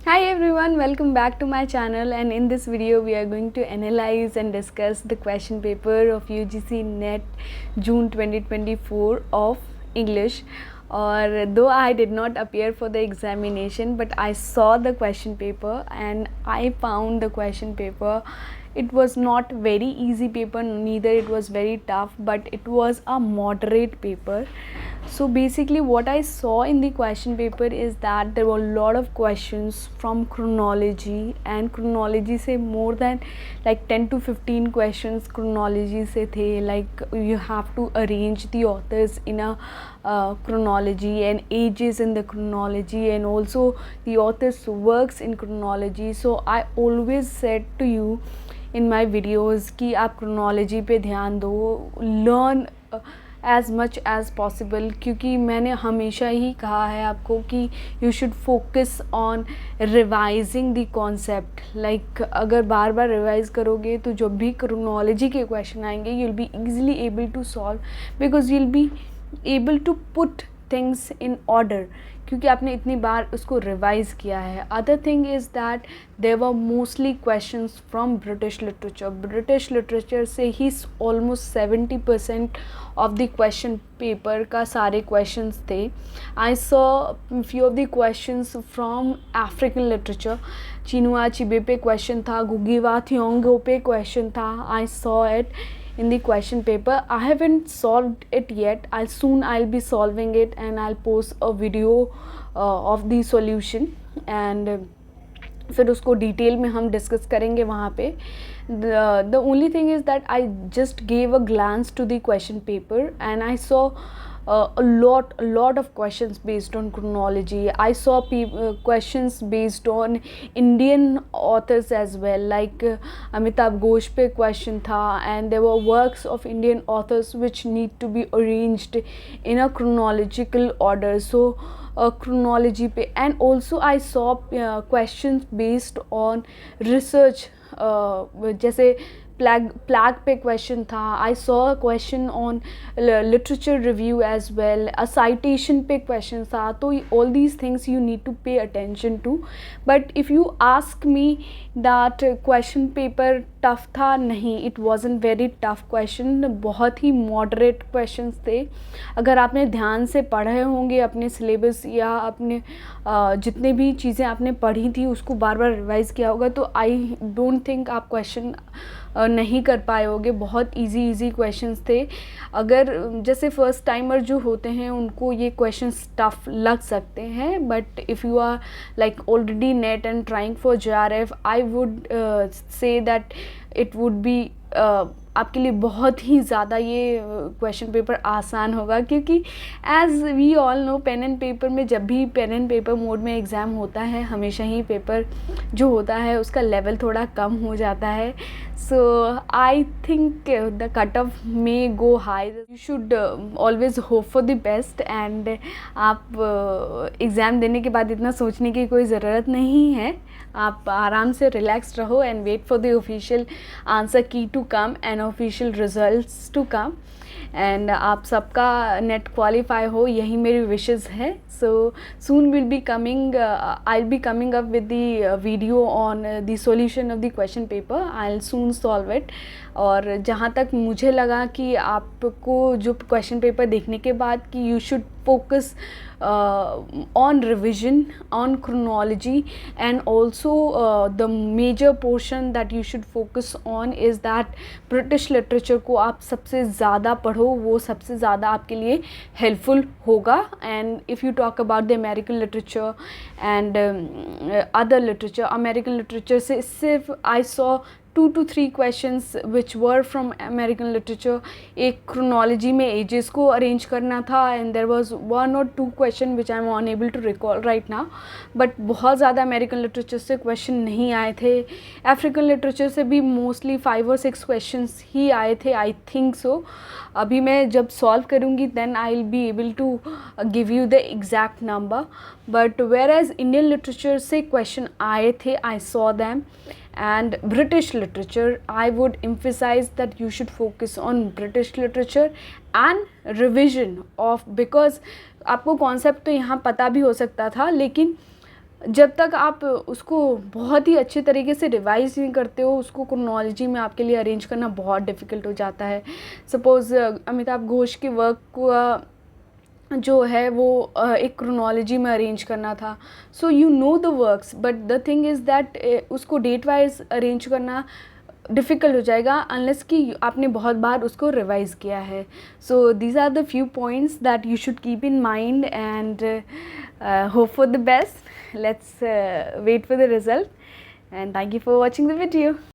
Hi everyone, welcome back to my channel, and in this video we are going to analyze and discuss the question paper of UGC NET June 2024 of English. Or though I did not appear for the examination, but I saw the question paper and I found the question paper, it was not very easy paper, neither it was very tough, but it was a moderate paper. So basically what I saw in the question paper is that there were a lot of questions from chronology, and chronology से more than like 10 to 15 questions chronology से थे. Like you have to arrange the authors in a chronology and ages in the chronology, and also the author's works in chronology. So I always said to you in my videos कि आप chronology पे ध्यान दो, learn as much as possible, क्योंकि मैंने हमेशा ही कहा है आपको कि you should focus on revising the concept. Like अगर बार बार रिवाइज करोगे तो जब भी क्रोनोलॉजी के क्वेश्चन आएंगे you will be easily able to solve, because you will be able to put things in order, क्योंकि आपने इतनी बार उसको रिवाइज किया है. Other thing is that there were mostly questions from British literature. British literature से ही almost 70% of the question paper का सारे क्वेश्चंस थे. I saw few of the questions from African literature. Chinua Achebe पे question था, गुगीवा थियोंगो पे question था. I saw it in the question paper. I haven't solved it yet. I'll be solving it, and I'll post a video of the solution, and फिर उसको detail में हम discuss करेंगे वहाँ पे. The only thing is that I just gave a glance to the question paper and I saw a lot of questions based on chronology. I saw questions based on Indian authors as well, like Amitabh Ghosh पे question था, and there were works of Indian authors which need to be arranged in a chronological order. So chronology पे, and also I saw questions based on research, जैसे प्लैग पे question था. I saw a question on literature review as well. A citation पे question था. तो all these things you need to pay attention to. But if you ask me that question paper tough था, नहीं, it wasn't very tough question. बहुत ही moderate question थे. अगर आपने ध्यान से पढ़े होंगे अपने सिलेबस या अपने जितने भी चीज़ें आपने पढ़ी थी उसको बार बार रिवाइज़ किया होगा, तो आई डोंट थिंक आप क्वेश्चन नहीं कर पाए होगे. बहुत इजी क्वेश्चंस थे. अगर जैसे फर्स्ट टाइमर जो होते हैं उनको ये क्वेश्चंस टफ लग सकते हैं, but if you are like already NET and trying for JRF, I would say that it would be आपके लिए बहुत ही ज़्यादा ये क्वेश्चन पेपर आसान होगा, क्योंकि as we all know pen and paper में, जब भी पेन एंड पेपर मोड में एग्ज़ाम होता है, हमेशा ही पेपर जो होता है उसका लेवल थोड़ा कम हो जाता है. So I think the cut off may go high. You should always hope for the best, and आप एग्ज़ाम देने के बाद इतना सोचने की कोई ज़रूरत नहीं है. आप आराम से रिलैक्स रहो and wait for the official answer key to come and official results to come. And आप सबका नेट क्वालिफाई हो, यही मेरी विशेज़ है. So soon will be coming, I will be coming up with the video on the solution of the question paper. I will soon solve it. और जहाँ तक मुझे लगा कि आपको जो क्वेश्चन पेपर देखने के बाद कि you should focus on revision, on chronology, and also the major portion that you should focus on is that British literature को आप सबसे ज़्यादा पढ़ो, वो सबसे ज़्यादा आपके लिए helpful होगा. And if you talk about the American literature and other literature, American literature से सिर्फ I saw 2 to 3 questions which were from American literature. एक chronology में ages को arrange करना था, and there was 1 or 2 question which I am unable to recall right now. but बहुत ज़्यादा American literature से question नहीं आए थे. African literature से भी mostly 5 or 6 questions ही आए थे, I think so. अभी मैं जब solve करूँगी then I will be able to give you the exact number. but whereas Indian literature से question आए थे, I saw them. and British literature, I would emphasize that you should focus on British literature and revision of, because आपको concept तो यहाँ पता भी हो सकता था, लेकिन जब तक आप उसको बहुत ही अच्छे तरीके से रिवाइज नहीं करते हो, उसको क्रोनोलॉजी में आपके लिए अरेंज करना बहुत डिफ़िकल्ट हो जाता है। सपोज़ अमिताभ घोष के वर्क को जो है वो एक क्रोनोलॉजी में अरेंज करना था। So you know the works, but the thing is that उसको डेट वाइज अरेंज करना डिफ़िकल्ट हो जाएगा अनलेस कि आपने बहुत बार उसको रिवाइज़ किया है। So these are the few points that you should keep in mind and hope for the best. Let's wait for the result, and thank you for watching the video.